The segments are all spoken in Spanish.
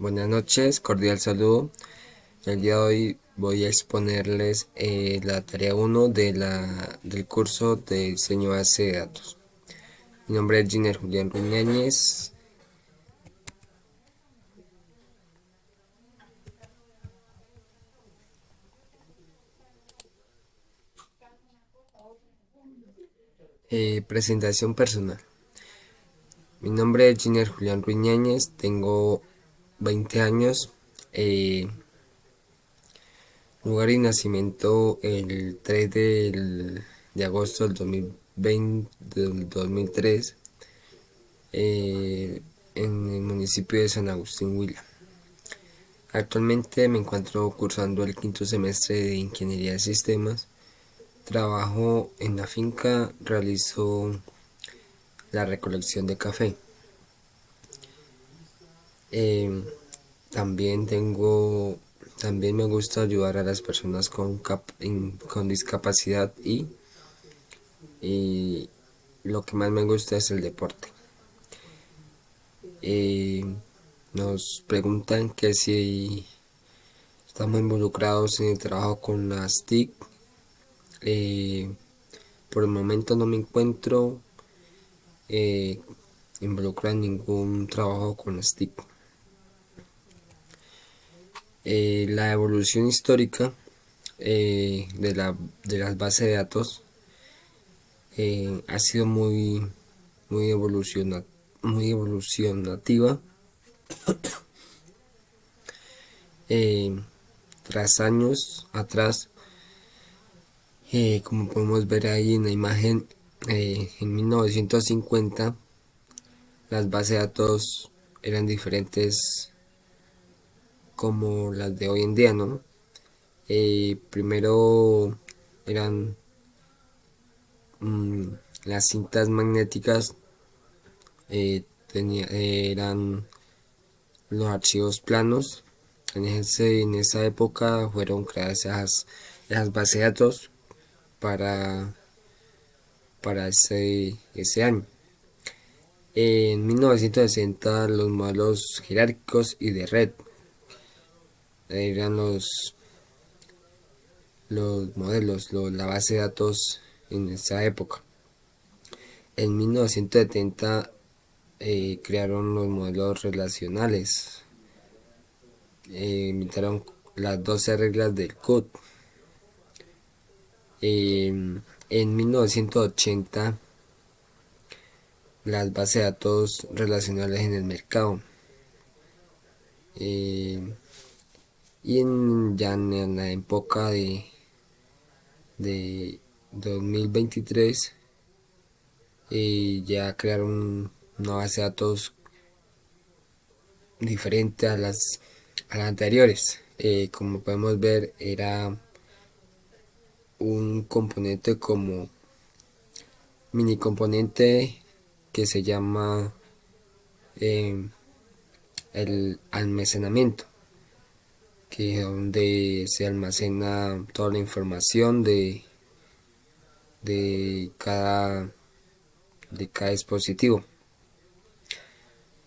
Buenas noches, cordial saludo. El día de hoy voy a exponerles la tarea uno del curso de diseño base de datos. Mi nombre es Giner Julián Ruñáñez. Presentación personal. Mi nombre es Giner Julián Ruñáñez, tengo 20 años. Lugar y nacimiento el 3 de agosto del 2003, en el municipio de San Agustín, Huila. Actualmente me encuentro cursando el quinto semestre de Ingeniería de Sistemas. Trabajo en la finca, realizo la recolección de café. Eh, también me gusta ayudar a las personas con discapacidad y lo que más me gusta es el deporte. Eh, Nos preguntan que si estamos involucrados en el trabajo con las TIC. Eh, por el momento no me encuentro eh, involucrado en ningún trabajo con las TIC. La evolución histórica de las bases de datos ha sido muy, muy evolucionativa. eh, Tras años atrás, como podemos ver ahí en la imagen, en 1950 las bases de datos eran diferentes como las de hoy en día, ¿no? Primero eran mm, las cintas magnéticas, eran los archivos planos. En esa época fueron creadas esas bases de datos para, para ese año. En 1960 los modelos jerárquicos y de red eran los modelos, la base de datos en esa época. En 1970 crearon los modelos relacionales, inventaron las 12 reglas del CUT. En 1980 las bases de datos relacionales en el mercado. Eh, y ya en la época de 2023 ya crearon una base de datos diferente a las anteriores. Como podemos ver, era un componente como mini componente que se llama eh, el almacenamiento, que es donde se almacena toda la información de de cada dispositivo.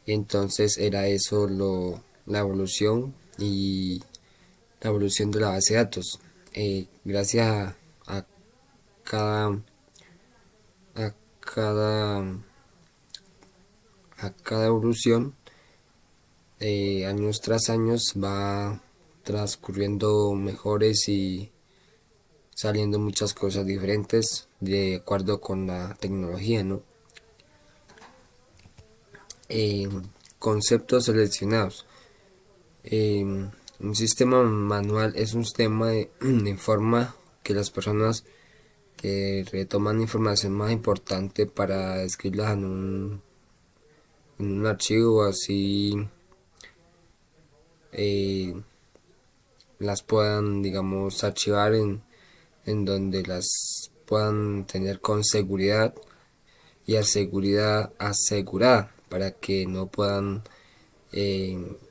Entonces era eso la evolución y la evolución de la base de datos. Gracias a cada a cada a cada evolución, años tras años va transcurriendo mejores y saliendo muchas cosas diferentes de acuerdo con la tecnología, ¿no? Eh, Conceptos seleccionados. Un sistema manual es un sistema de forma que las personas que retoman información más importante para escribirla en un archivo así, eh, las puedan, digamos, archivar en donde las puedan tener con seguridad y a seguridad asegurada para que no puedan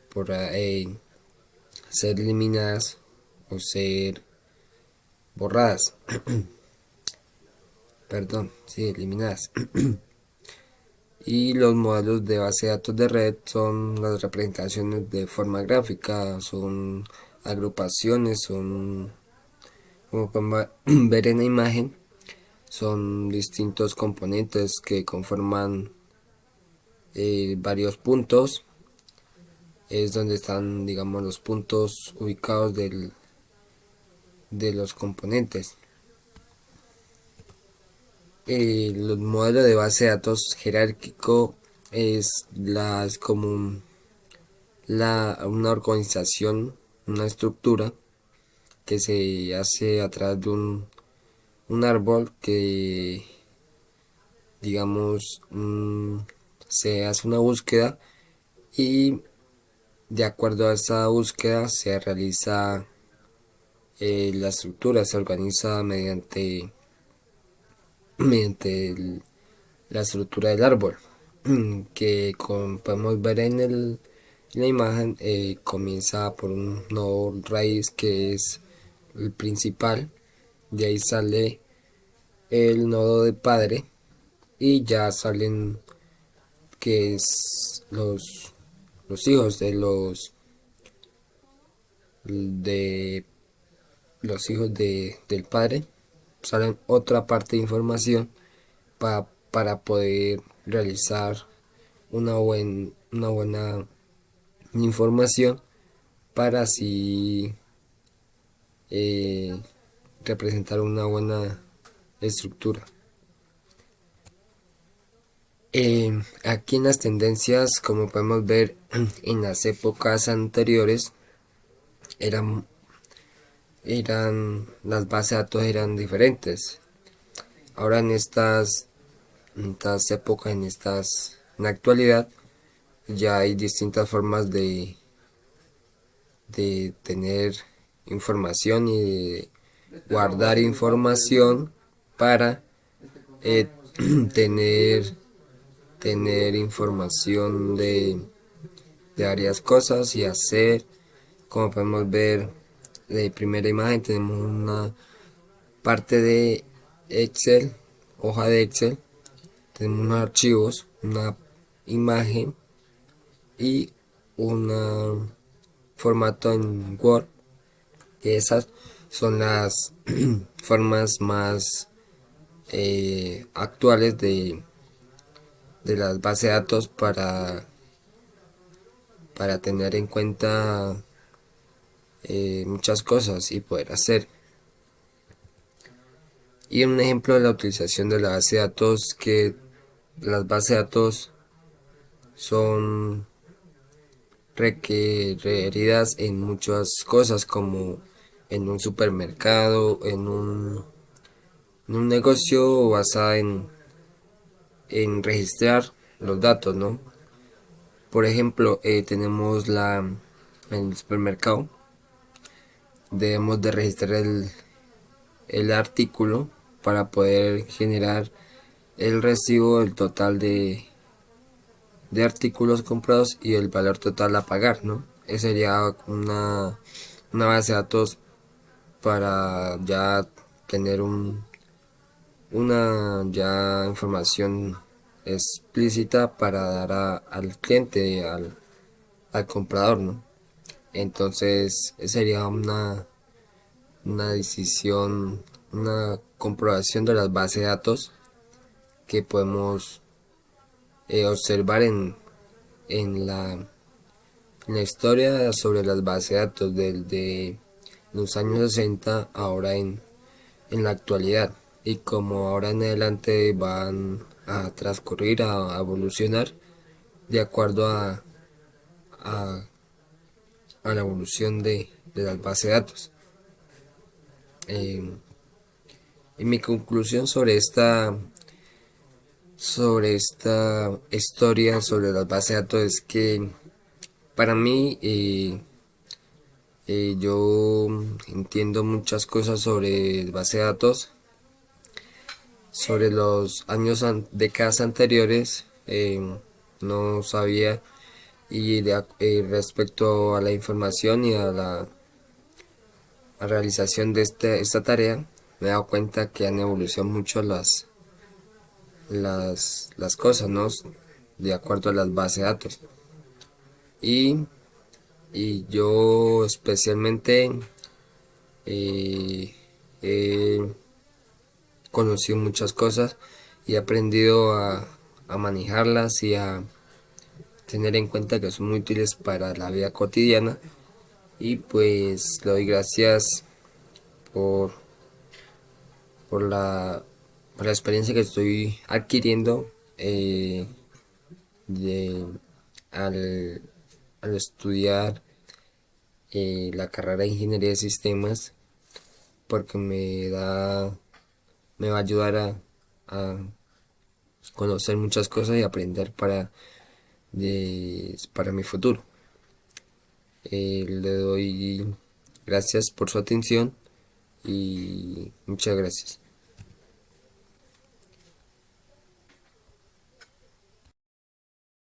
por, ser eliminadas o ser borradas. Perdón, sí, eliminadas. Y los modelos de base de datos de red son las representaciones de forma gráfica, son agrupaciones, son, como podemos ver en la imagen, son distintos componentes que conforman varios puntos. Es donde están, digamos, los puntos ubicados de los componentes. Los modelos de base de datos jerárquico es como una organización, una estructura que se hace a través de un árbol que, digamos, se hace una búsqueda y de acuerdo a esa búsqueda se realiza la estructura, se organiza mediante la estructura del árbol, que como podemos ver en la imagen, comienza por un nodo raíz que es el principal, de ahí sale el nodo de padre y ya salen que es los hijos de los hijos del padre, salen otra parte de información para poder realizar una buena información para así eh, representar una buena estructura. Aquí en las tendencias, como podemos ver, en las épocas anteriores eran, las bases de datos eran diferentes. Ahora en estas épocas, en la actualidad, ya hay distintas formas de tener información y de guardar información para eh, tener, tener información de varias cosas y hacer, como podemos ver de primera imagen, tenemos una parte de Excel, hoja de Excel, tenemos unos archivos, una imagen y un formato en Word. Esas son las formas más actuales de las bases de datos para tener en cuenta muchas cosas y poder hacer. Y un ejemplo de la utilización de la base de datos, que las bases de datos son requeridas en muchas cosas, como en un supermercado, en un negocio basado en registrar los datos, ¿no? Por ejemplo, tenemos en el supermercado, debemos de registrar el artículo para poder generar el recibo, el total de artículos comprados y el valor total a pagar, ¿no? Esa sería una base de datos para ya tener una ya información explícita para dar al cliente, al comprador, ¿no? Entonces sería una decisión, una comprobación de las bases de datos que podemos observar en en la historia sobre las bases de datos de los años 60 ahora en la actualidad, y como ahora en adelante van a transcurrir, a evolucionar de acuerdo a, a la evolución de las bases de datos. Y mi conclusión sobre esta historia sobre las bases de datos es que para mí yo entiendo muchas cosas sobre base de datos, sobre los años, décadas anteriores, no sabía, y respecto a la información y a la realización de esta tarea, me he dado cuenta que han evolucionado mucho las cosas, ¿no? de acuerdo a las bases de datos. Y, y yo especialmente he conocido muchas cosas y he aprendido a manejarlas y a tener en cuenta que son muy útiles para la vida cotidiana. Y pues le doy gracias por, por la, por la experiencia que estoy adquiriendo de, al, al estudiar la carrera de ingeniería de sistemas, porque me va a ayudar a conocer muchas cosas y aprender para mi futuro. Le doy gracias por su atención y muchas gracias.